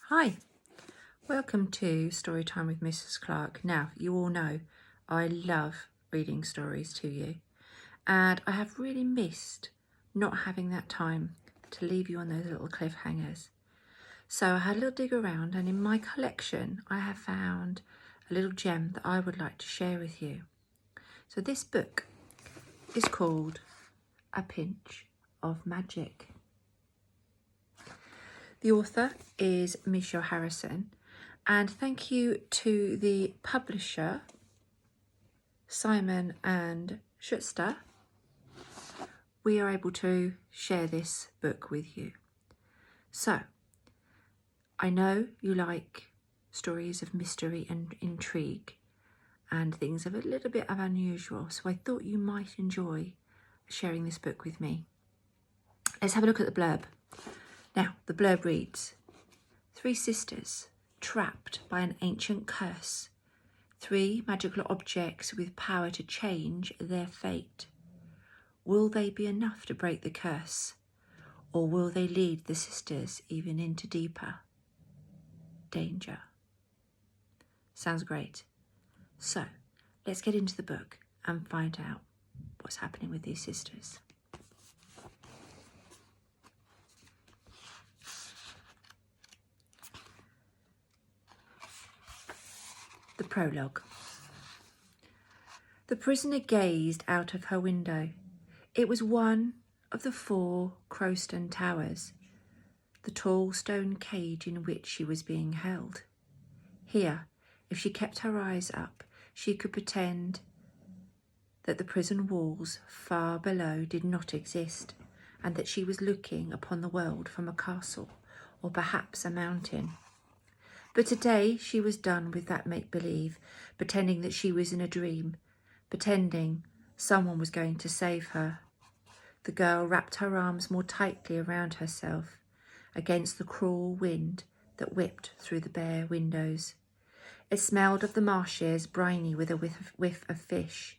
Hi, welcome to Storytime with Mrs Clarke. Now, you all know I love reading stories to you, and I have really missed not having that time to leave you on those little cliffhangers. So I had a little dig around, and in my collection I have found a little gem that I would like to share with you. So this book is called A Pinch of Magic. The author is Michelle Harrison, and thank you to the publisher Simon and Schuster. We are able to share this book with you. So, I know you like stories of mystery and intrigue and things of a little bit of unusual, so I thought you might enjoy sharing this book with me. Let's have a look at the blurb. Now, the blurb reads, 3 sisters trapped by an ancient curse, 3 magical objects with power to change their fate. Will they be enough to break the curse, or will they lead the sisters even into deeper danger? Sounds great. So, let's get into the book and find out what's happening with these sisters. The prologue. The prisoner gazed out of her window. It was one of the 4 Crowstone towers, the tall stone cage in which she was being held. Here, if she kept her eyes up, she could pretend that the prison walls far below did not exist, and that she was looking upon the world from a castle or perhaps a mountain. But today she was done with that make-believe, pretending that she was in a dream, pretending someone was going to save her. The girl wrapped her arms more tightly around herself against the cruel wind that whipped through the bare windows. It smelled of the marshes, briny with a whiff of fish.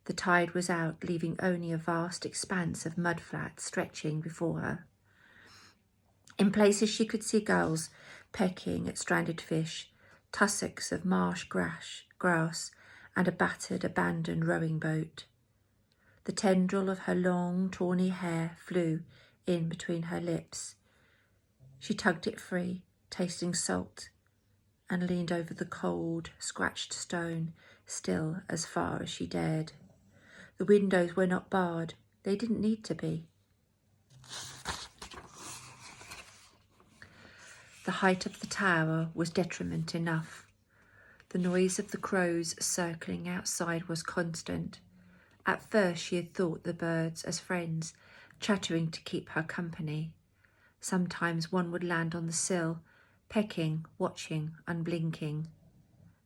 The tide was out, leaving only a vast expanse of mudflat stretching before her. In places she could see gulls pecking at stranded fish, tussocks of marsh grass, and a battered, abandoned rowing boat. The tendril of her long, tawny hair flew in between her lips. She tugged it free, tasting salt, and leaned over the cold, scratched stone, still as far as she dared. The windows were not barred. They didn't need to be. The height of the tower was detriment enough. The noise of the crows circling outside was constant. At first she had thought the birds as friends, chattering to keep her company. Sometimes one would land on the sill, pecking, watching, unblinking.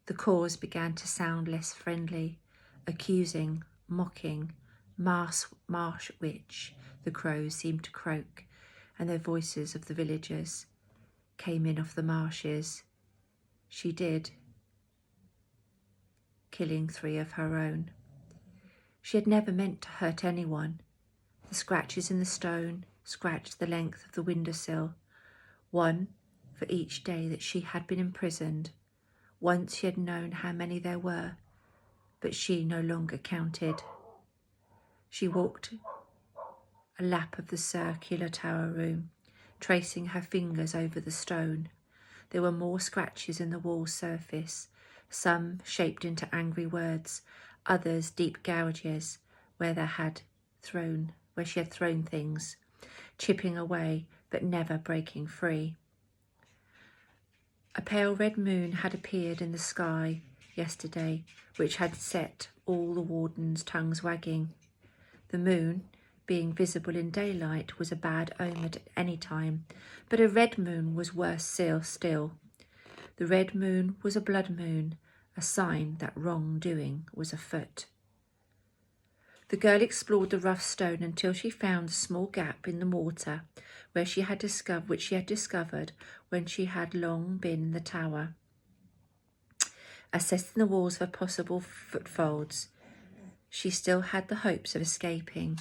The caws began to sound less friendly, accusing, mocking, marsh witch, the crows seemed to croak, and their voices of the villagers came in off the marshes. She did, killing 3 of her own. She had never meant to hurt anyone. The scratches in the stone scratched the length of the windowsill, 1 for each day that she had been imprisoned. Once she had known how many there were, but she no longer counted. She walked a lap of the circular tower room, tracing her fingers over the stone. There were more scratches in the wall surface, some shaped into angry words, others deep gouges where she had thrown things, chipping away but never breaking free. A pale red moon had appeared in the sky yesterday, which had set all the wardens' tongues wagging. The moon, being visible in daylight, was a bad omen at any time, but a red moon was worse still. The red moon was a blood moon, a sign that wrongdoing was afoot. The girl explored the rough stone until she found a small gap in the mortar which she had discovered when she had long been in the tower. Assessing the walls for possible footfolds, she still had the hopes of escaping.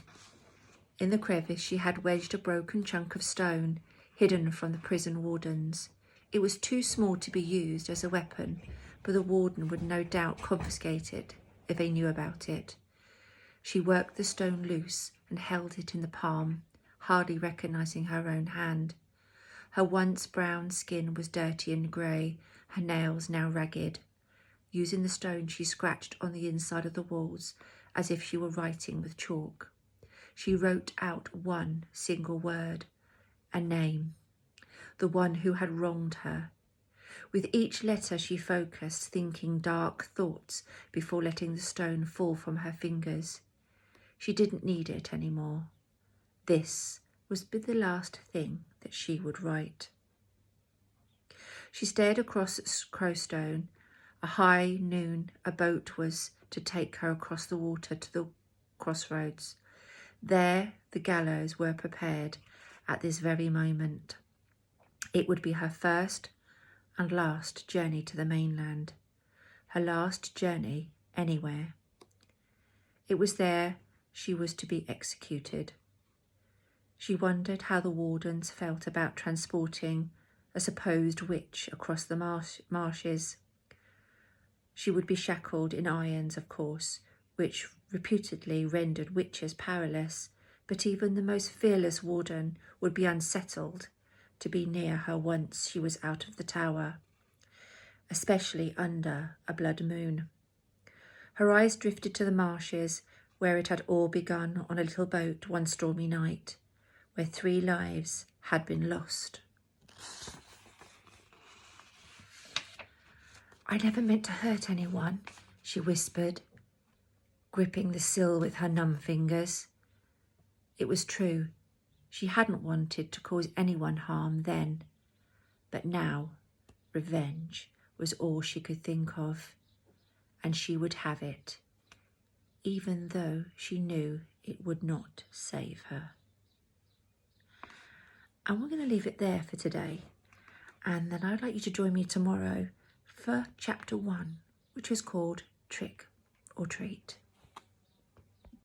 In the crevice she had wedged a broken chunk of stone, hidden from the prison wardens. It was too small to be used as a weapon, but the warden would no doubt confiscate it if they knew about it. She worked the stone loose and held it in the palm, hardly recognising her own hand. Her once brown skin was dirty and grey, her nails now ragged. Using the stone, she scratched on the inside of the walls as if she were writing with chalk. She wrote out one single word, a name, the one who had wronged her. With each letter she focused, thinking dark thoughts before letting the stone fall from her fingers. She didn't need it anymore. This was the last thing that she would write. She stared across at Crowstone. A high noon, a boat was to take her across the water to the crossroads. There the gallows were prepared at this very moment. It would be her first and last journey to the mainland, her last journey anywhere. It was there she was to be executed. She wondered how the wardens felt about transporting a supposed witch across the marshes. She would be shackled in irons, of course, which reputedly rendered witches powerless, but even the most fearless warden would be unsettled to be near her once she was out of the tower, especially under a blood moon. Her eyes drifted to the marshes, where it had all begun on a little boat one stormy night, where 3 lives had been lost. "I never meant to hurt anyone," she whispered, gripping the sill with her numb fingers. It was true. She hadn't wanted to cause anyone harm then, but now revenge was all she could think of, and she would have it, even though she knew it would not save her. And we're going to leave it there for today, and then I'd like you to join me tomorrow for chapter 1, which is called Trick or Treat.